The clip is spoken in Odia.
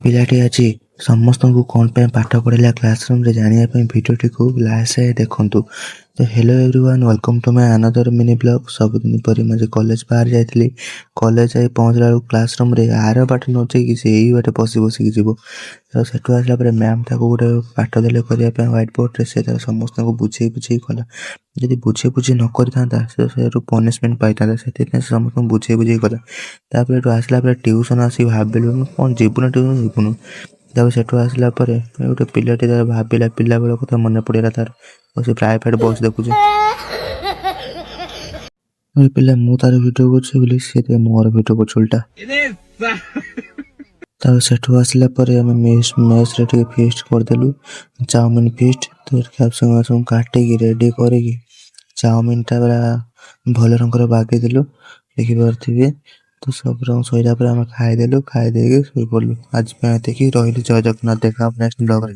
ପିଲାଟି ଆଜି ସମସ୍ତଙ୍କୁ କ'ଣ ପାଇଁ ପାଠ ପଢ଼େଇଲା କ୍ଲାସରୁମ୍ରେ ଜାଣିବା ପାଇଁ ଭିଡ଼ିଓଟିକୁ ଲାଷ୍ଟ ଯାଏଁ ଦେଖନ୍ତୁ। ତ hello everyone, welcome to my another mini blog. ସବୁଦିନ ପରି ମୁଁ ଆଜି କଲେଜ ବାହାରି ଯାଇଥିଲି। କଲେଜ ଯାଇ ପହଞ୍ଚିଲା ବେଳକୁ କ୍ଲାସରୁମ୍ରେ ଆର ବାଟେ ନ ଯାଇକି ସେ ଏଇ ବାଟେ ବସିକି ଯିବ। ତ ସେଠୁ ଆସିଲା ପରେ ମ୍ୟାମ୍ ତାକୁ ଗୋଟେ ପାଠ ଦେଲେ କରିବା ପାଇଁ ହ୍ୱାଇଟ୍ ବୋର୍ଡ଼ରେ। ସେ ତାର ସମସ୍ତଙ୍କୁ ବୁଝେଇ କଲା। ଯଦି ବୁଝି ନ କରିଥାନ୍ତା ସେଠୁ ପନିସମେଣ୍ଟ ପାଇଥାନ୍ତା। ସେଥିପାଇଁ ସେ ସମସ୍ତଙ୍କୁ ବୁଝେଇ କଲା। ତାପରେ ଏଠୁ ଆସିଲା ପରେ ଟ୍ୟୁସନ୍ ଆସିକି ଭାବିଲୁ କ'ଣ ଯିବୁ ନା ଟ୍ୟୁସନ୍ ଯିବୁନୁ। ତାପରେ ସେଠୁ ଆସିଲା ପରେ ଗୋଟେ ପିଲାଟି ତାର ଭାବିଲା, ପିଲାବେଳ କଥା ମନେ ପଡ଼ିଗଲା ତାର। ସେ ପ୍ରାଇଭେଟ୍ ବସ୍ ଦେଖୁଛି। ପିଲା ମୁଁ ତାର ଭିଡ଼ିଓ କରୁଛି ବୋଲି ସେ ମୋର ଭିଡ଼ିଓ କରୁଛି ଓଲଟା। ତାପରେ ସେଠୁ ଆସିଲା ପରେ ଆମେ ମେସ୍ରେ ଟିକେ ଫିଷ୍ଟ କରିଦେଲୁ, ଚାଉମିନ ଫିଷ୍ଟ। ତ କ୍ୟାପ୍ସିକମ୍ କାଟିକି ରେଡ଼ି କରିକି ଚାଉମିନଟା ପୁରା ଭଲ ରଙ୍ଗର ବାଗେଇଦେଲୁ, ଦେଖିପାରୁଥିବେ। ତ ସବୁ ରଙ୍ଗ ସରିଲା ପରେ ଆମେ ଖାଇଦେଲୁ, ଖାଇ ଦେଇକି ଶୋଇପଡ଼ିଲୁ। ଆଜି ପାଇଁ ଏତିକି, ରହିଲି। ଜୟ ଜଗନ୍ନାଥ। ଦେଖା ହବ ନେକ୍ସଟ ବ୍ଲଗ୍ରେ।